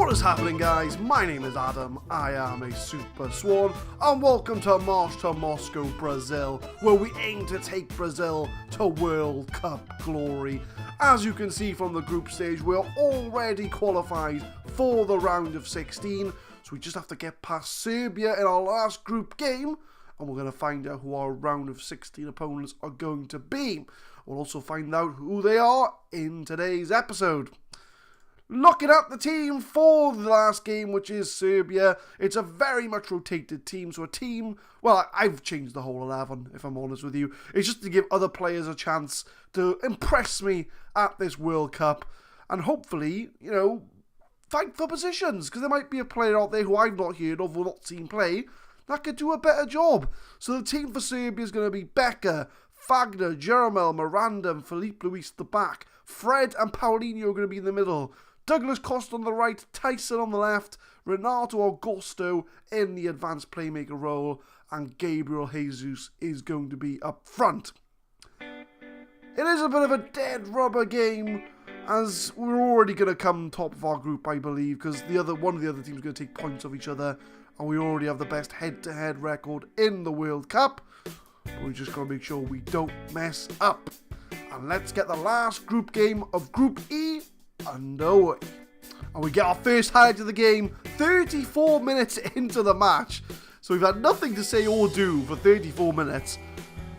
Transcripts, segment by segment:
What is happening, guys? My name is Adam, I am a Super Swan, and welcome to March to Moscow, Brazil, where we aim to take Brazil to World Cup glory. As you can see from the group stage, we're already qualified for the round of 16, so we just have to get past Serbia in our last group game, and we're going to find out who our round of 16 opponents are going to be. We'll also find out who they are in today's episode. Looking at the team for the last game, which is Serbia, it's a very much rotated team. So a team, well, I've changed the whole 11, if I'm honest with you. It's just to give other players a chance to impress me at this World Cup. And hopefully, you know, fight for positions. Because there might be a player out there who I've not heard of or not seen play that could do a better job. So the team for Serbia is going to be Becker, Fagner, Jeremel, Miranda and Filipe Luis at the back. Fred and Paulinho are going to be in the middle. Douglas Costa on the right, Tyson on the left, Renato Augusto in the advanced playmaker role, and Gabriel Jesus is going to be up front. It is a bit of a dead rubber game, as we're already going to come top of our group, I believe, because one of the other teams is going to take points off each other, and we already have the best head-to-head record in the World Cup. But we just got to make sure we don't mess up. And let's get the last group game of Group E underway. And we get our first highlight of the game 34 minutes into the match. So we've had nothing to say or do for 34 minutes.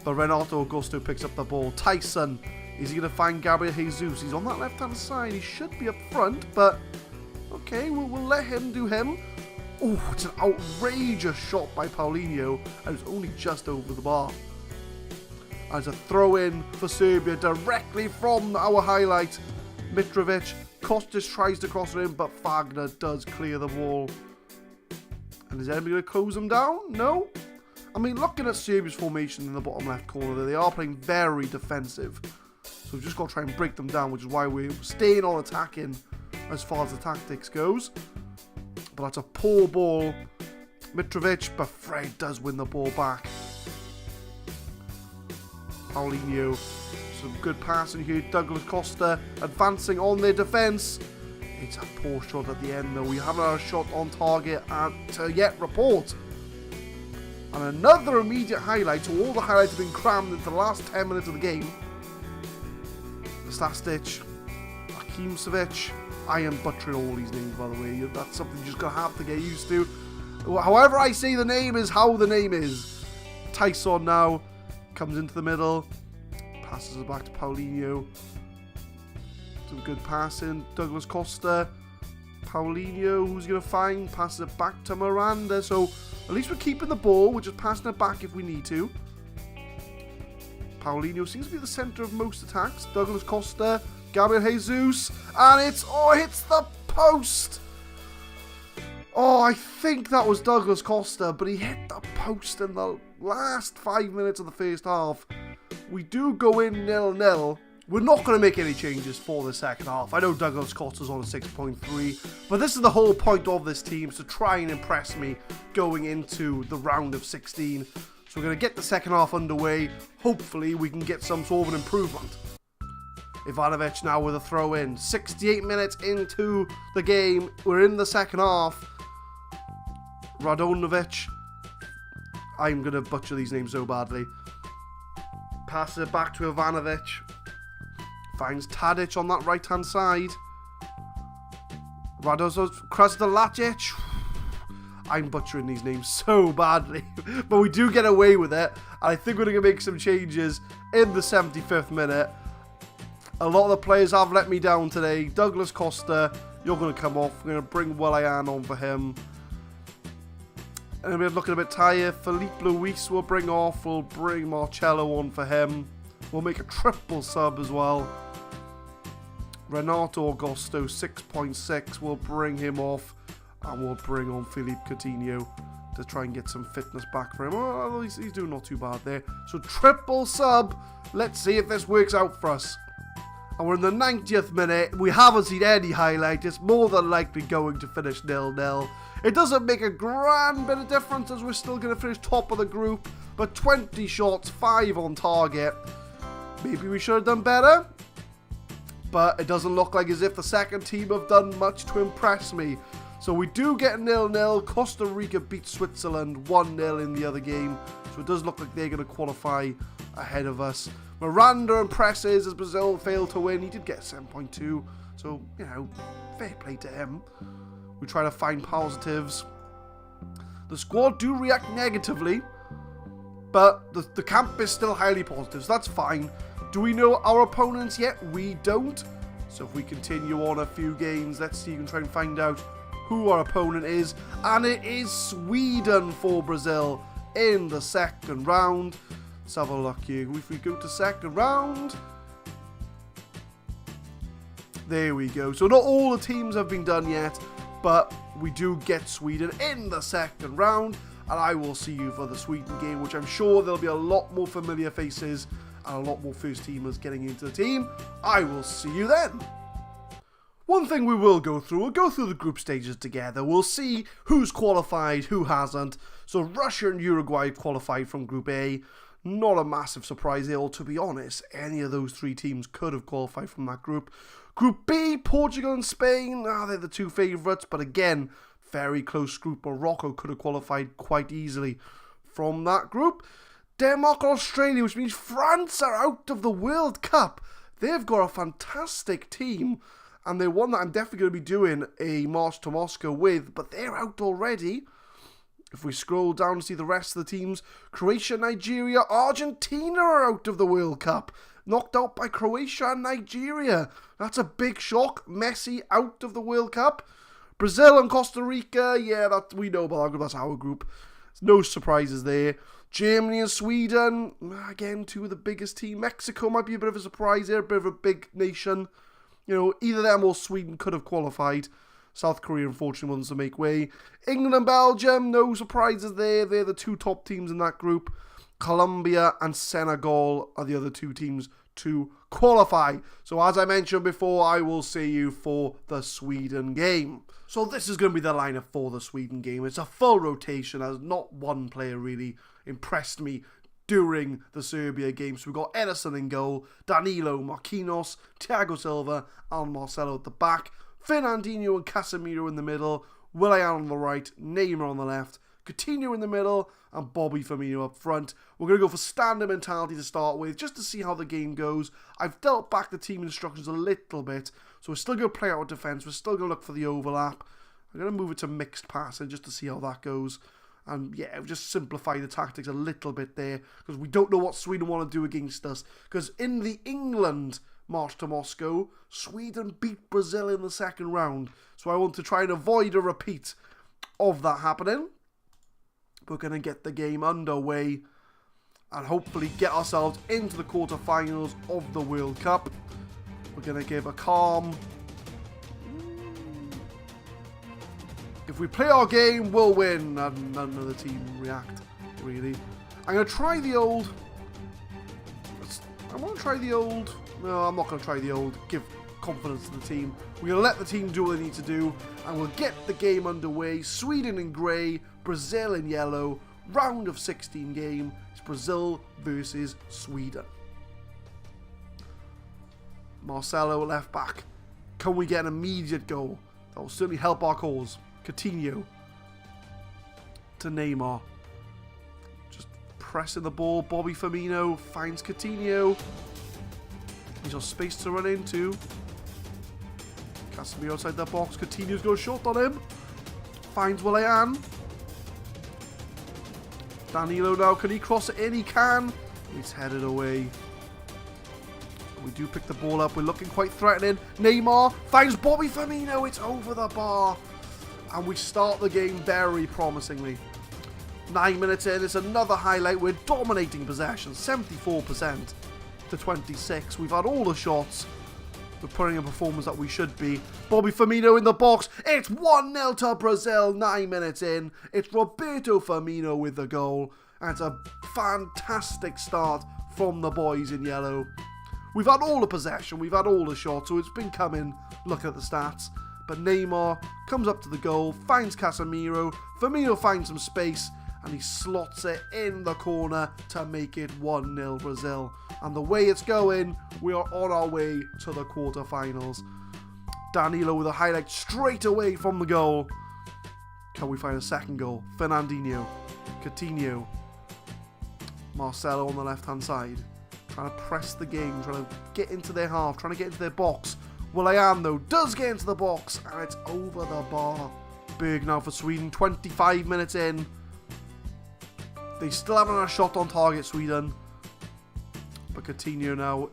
But Renato Augusto picks up the ball. Tyson, is he going to find Gabriel Jesus? He's on that left-hand side. He should be up front, but okay, we'll let him do him. Oh, it's an outrageous shot by Paulinho, and it's only just over the bar. And it's a throw-in for Serbia directly from our highlight. Mitrovic, Kostas tries to cross it in, but Fagner does clear the ball. And is anybody going to close them down? No. I mean, looking at Serbia's formation in the bottom left corner there, they are playing very defensive. So we've just got to try and break them down, which is why we're staying on attacking as far as the tactics goes. But that's a poor ball. Mitrovic, but Fred does win the ball back. Paulinho. Some good passing here. Douglas Costa advancing on their defence. It's a poor shot at the end though. We haven't had a shot on target to yet report. And another immediate highlight. So all the highlights have been crammed into the last 10 minutes of the game. Stastic, Akimsevic. I am butchering all these names, by the way. That's something you're just going to have to get used to. However I say the name is how the name is. Tyson now comes into the middle. Passes it back to Paulinho. Some good passing. Douglas Costa. Paulinho, who's going to find? Passes it back to Miranda. So at least we're keeping the ball. We're just passing it back if we need to. Paulinho seems to be the centre of most attacks. Douglas Costa. Gabriel Jesus. And hits the post. Oh, I think that was Douglas Costa, but he hit the post in the last 5 minutes of the first half. We do go in 0-0. We're not going to make any changes for the second half. I know Douglas Costa's on a 6.3, but this is the whole point of this team, is to try and impress me going into the round of 16. So we're going to get the second half underway. Hopefully we can get some sort of an improvement. Ivanovic now with a throw-in. 68 minutes into the game. We're in the second half. Radonovic. I'm going to butcher these names so badly. Passes it back to Ivanovic. Finds Tadic on that right-hand side. Krasnodar. I'm butchering these names so badly. But we do get away with it. And I think we're going to make some changes in the 75th minute. A lot of the players have let me down today. Douglas Costa, you're going to come off. We're going to bring Willian on for him. And we're looking a bit tired. Filipe Luis will bring off. We'll bring Marcelo on for him. We'll make a triple sub as well. Renato Augusto, 6.6. We'll bring him off. And we'll bring on Philippe Coutinho to try and get some fitness back for him. Oh, he's doing not too bad there. So triple sub. Let's see if this works out for us. And we're in the 90th minute. We haven't seen any highlight. It's more than likely going to finish 0-0. It doesn't make a grand bit of difference as we're still going to finish top of the group. But 20 shots, 5 on target. Maybe we should have done better. but it doesn't look like as if the second team have done much to impress me. So we do get 0-0. Costa Rica beat Switzerland 1-0 in the other game. So it does look like they're going to qualify ahead of us. Miranda impresses as Brazil failed to win. He did get 7.2. So, you know, fair play to him. We try to find positives. The squad do react negatively, but the camp is still highly positive, so that's fine. Do we know our opponents yet? We don't. So if we continue on a few games, let's see if we can try and find out who our opponent is. And it is Sweden for Brazil in the second round. Let's have a look here. If we go to second round, there we go. So not all the teams have been done yet, but we do get Sweden in the second round. And I will see you for the Sweden game, which I'm sure there'll be a lot more familiar faces and a lot more first teamers getting into the team. I will see you then. One thing we will go through, we'll go through the group stages together. We'll see who's qualified, who hasn't. So Russia and Uruguay qualified from Group A. Not a massive surprise there, or to be honest, any of those three teams could have qualified from that group. Group B, Portugal and Spain, they're the two favourites, but again, very close group. Morocco could have qualified quite easily from that group. Denmark and Australia, which means France are out of the World Cup. They've got a fantastic team, and they're one that I'm definitely going to be doing a March to Moscow with, but they're out already. If we scroll down to see the rest of the teams, Croatia, Nigeria, Argentina are out of the World Cup. Knocked out by Croatia and Nigeria. That's a big shock. Messi out of the World Cup. Brazil and Costa Rica, yeah, that we know about that group. That's our group. No surprises there. Germany and Sweden, again, two of the biggest teams. Mexico might be a bit of a surprise there, a bit of a big nation. You know, either them or Sweden could have qualified. South Korea, unfortunately, wants to make way. England and Belgium, no surprises there. They're the two top teams in that group. Colombia and Senegal are the other two teams to qualify. So as I mentioned before, I will see you for the Sweden game. So this is going to be the lineup for the Sweden game. It's a full rotation, as not one player really impressed me during the Serbia game. So we've got Ederson in goal, Danilo, Marquinhos, Thiago Silva and Marcelo at the back. Fernandinho and Casemiro in the middle, Willian on the right, Neymar on the left, Coutinho in the middle, and Bobby Firmino up front. We're going to go for standard mentality to start with, just to see how the game goes. I've dealt back the team instructions a little bit, so we're still going to play our defence. We're still going to look for the overlap. I'm going to move it to mixed passing just to see how that goes. And yeah, just simplify the tactics a little bit there, because we don't know what Sweden want to do against us. Because in the England March to Moscow, Sweden beat Brazil in the second round. So I want to try and avoid a repeat of that happening. We're going to get the game underway and hopefully get ourselves into the quarterfinals of the World Cup. We're going to give a calm. If we play our game, we'll win. And none of the team react, really. I'm going to try the old. I want to try the old. No, I'm not going to try the old. Give confidence to the team. We're going to let the team do what they need to do. And we'll get the game underway. Sweden in grey, Brazil in yellow. Round of 16 game. It's Brazil versus Sweden. Marcelo left back. Can we get an immediate goal? That will certainly help our cause. Coutinho to Neymar. Just pressing the ball. Bobby Firmino finds Coutinho. He's got space to run into. Casemiro outside the box. Coutinho's got a shot on him. Finds Willian. Danilo now. Can he cross it in? He can. He's headed away. We do pick the ball up. We're looking quite threatening. Neymar finds Bobby Firmino. It's over the bar. And we start the game very promisingly. 9 minutes in. It's another highlight. We're dominating possession. 74% to 26. We've had all the shots. We're putting a performance that we should be. Bobby Firmino in the box. It's 1-0 to Brazil. 9 minutes in. It's Roberto Firmino with the goal. And it's a fantastic start from the boys in yellow. We've had all the possession. We've had all the shots. So it's been coming. Look at the stats. But Neymar comes up to the goal. Finds Casemiro. Firmino finds some space. and he slots it in the corner to make it 1-0 Brazil. And the way it's going, we are on our way to the quarterfinals. Danilo with a highlight straight away from the goal. Can we find a second goal? Fernandinho, Coutinho, Marcelo on the left-hand side. Trying to press the game, trying to get into their half, trying to get into their box. Willian, though, does get into the box, and it's over the bar. Berg now for Sweden, 25 minutes in. They still haven't had a shot on target, Sweden. But Coutinho now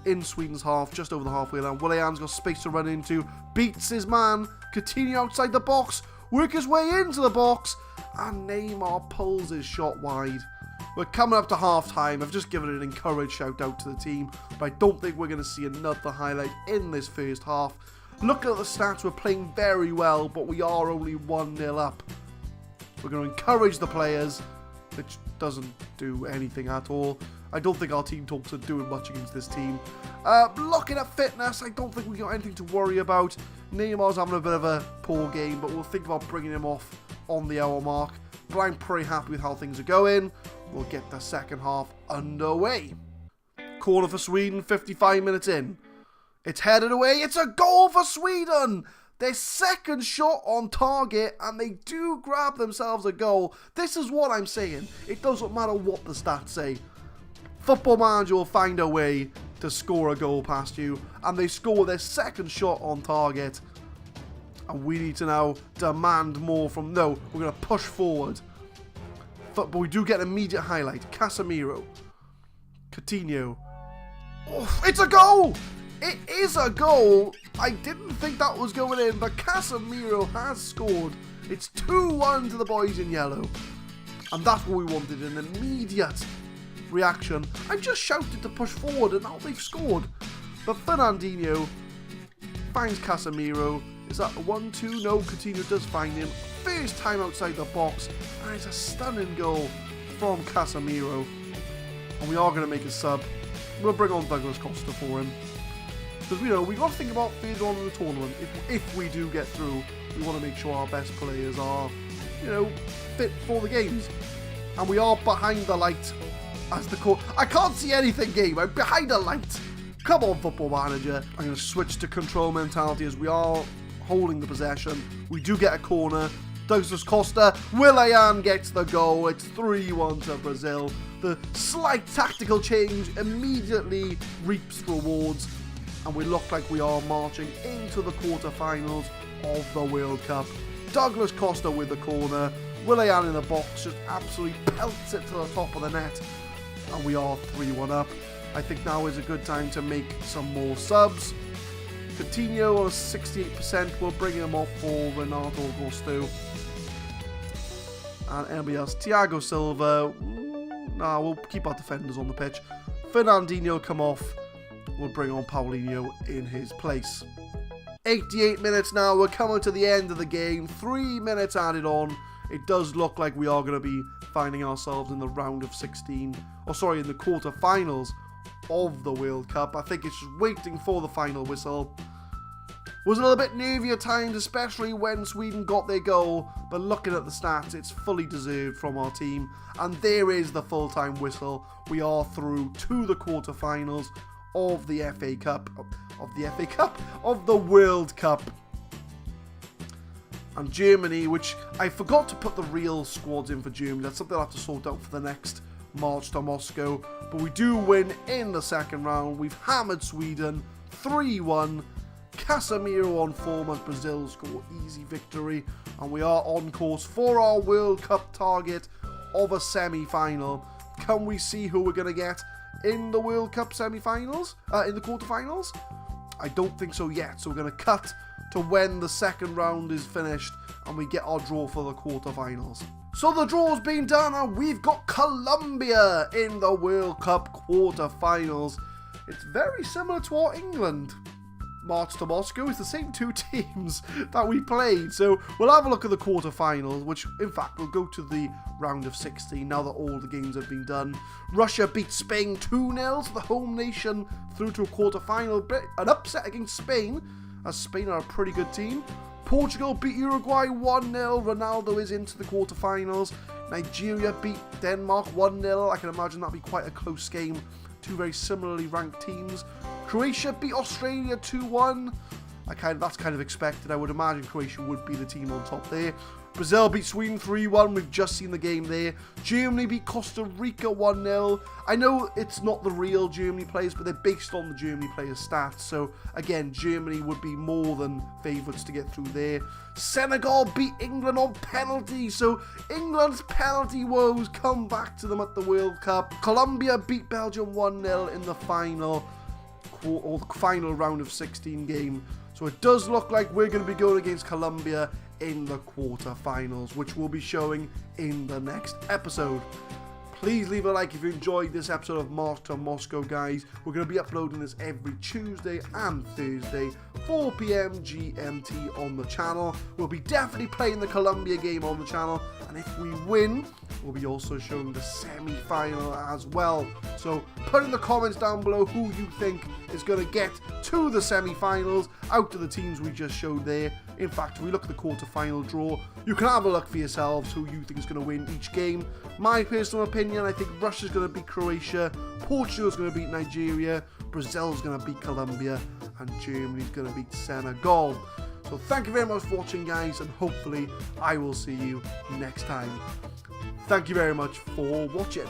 in Sweden's half, just over the halfway line. Willian's got space to run into, beats his man. Coutinho outside the box, work his way into the box, and Neymar pulls his shot wide. We're coming up to half-time. I've just given an encouraged shout-out to the team, but I don't think we're going to see another highlight in this first half. Looking at the stats, we're playing very well, but we are only 1-0 up. We're going to encourage the players, which doesn't do anything at all. I don't think our team talks are doing much against this team. Looking at fitness, I don't think we got anything to worry about. Neymar's having a bit of a poor game, but we'll think about bringing him off on the hour mark. But I'm pretty happy with how things are going. We'll get the second half underway. Corner for Sweden, 55 minutes in. It's headed away. It's a goal for Sweden. Their second shot on target, and they do grab themselves a goal. This is what I'm saying. It doesn't matter what the stats say. Football Manager will find a way to score a goal past you, and they score their second shot on target. And we need to now demand more from... No, we're going to push forward. But we do get an immediate highlight. Casemiro. Coutinho. Oh, it's a goal! It is a goal. I didn't think that was going in, but Casemiro has scored. It's 2-1 to the boys in yellow. And that's what we wanted, an immediate reaction. I just shouted to push forward, and now they've scored. But Fernandinho finds Casemiro. Is that a 1-2? No, Coutinho does find him. First time outside the box, and it's a stunning goal from Casemiro. And we are going to make a sub. We'll bring on Douglas Costa for him. Because, we've got to think about further on in the tournament. If we do get through, we want to make sure our best players are, fit for the games. And we are behind the light as the court. I can't see anything, game. I'm behind the light. Come on, Football Manager. I'm going to switch to control mentality as we are holding the possession. We do get a corner. Douglas Costa, Willian gets the goal. It's 3-1 to Brazil. The slight tactical change immediately reaps rewards, and we look like we are marching into the quarterfinals of the World Cup. Douglas Costa with the corner. Willian in the box just absolutely pelts it to the top of the net, and we are 3-1 up. I think now is a good time to make some more subs. Coutinho on 68%, we'll bring him off for Renato Augusto. And anybody else? Thiago Silva. Nah, we'll keep our defenders on the pitch. Fernandinho come off. We'll bring on Paulinho in his place. 88 minutes now. We're coming to the end of the game. 3 minutes added on. It does look like we are going to be finding ourselves in the round of 16. Or sorry, in the quarterfinals of the World Cup. I think it's just waiting for the final whistle. Was a little bit nervy at times, especially when Sweden got their goal, but looking at the stats, it's fully deserved from our team. And there is the full-time whistle. We are through to the quarterfinals of the FA Cup, of the World Cup. And Germany, which I forgot to put the real squads in for Germany. That's something I'll have to sort out for the next march to Moscow. But we do win in the second round. We've hammered Sweden 3-1. Casemiro on form as Brazil score easy victory, and we are on course for our World Cup target of a semi-final. Can we see who we're going to get in the World Cup semi-finals? In the quarterfinals? I don't think so yet, so we're going to cut to when the second round is finished and we get our draw for the quarterfinals. So the draw's been done and we've got Colombia in the World Cup quarterfinals. It's very similar to our England march to Moscow. It's the same two teams that we played. So we'll have a look at the quarterfinals, which in fact will go to the round of 16 now that all the games have been done. Russia beat Spain 2-0, so the home nation through to a quarterfinal. An upset against Spain, as Spain are a pretty good team. Portugal beat Uruguay 1-0. Ronaldo is into the quarterfinals. Nigeria beat Denmark 1-0. I can imagine that'll be quite a close game. Two very similarly ranked teams. Croatia beat Australia 2-1. That's kind of expected. I would imagine Croatia would be the team on top there. Brazil beat Sweden 3-1. We've just seen the game there. Germany beat Costa Rica 1-0. I know it's not the real Germany players, but they're based on the Germany players' stats. So, again, Germany would be more than favourites to get through there. Senegal beat England on penalty. So, England's penalty woes come back to them at the World Cup. Colombia beat Belgium 1-0 in the final round of 16 game. So it does look like we're going to be going against Colombia in the quarterfinals, which we'll be showing in the next episode. Please leave a like if you enjoyed this episode of March to Moscow, guys. We're going to be uploading this every Tuesday and Thursday, 4 PM GMT on the channel. We'll be definitely playing the Colombia game on the channel, and if we win, we'll be also showing the semi-final as well. So put in the comments down below who you think is going to get to the semi-finals out of the teams we just showed there. In fact, if we look at the quarter-final draw, you can have a look for yourselves who you think is going to win each game. My personal opinion, I think Russia's going to beat Croatia, Portugal's going to beat Nigeria, Brazil's going to beat Colombia, and Germany's going to beat Senegal. So thank you very much for watching, guys, and hopefully I will see you next time. Thank you very much for watching.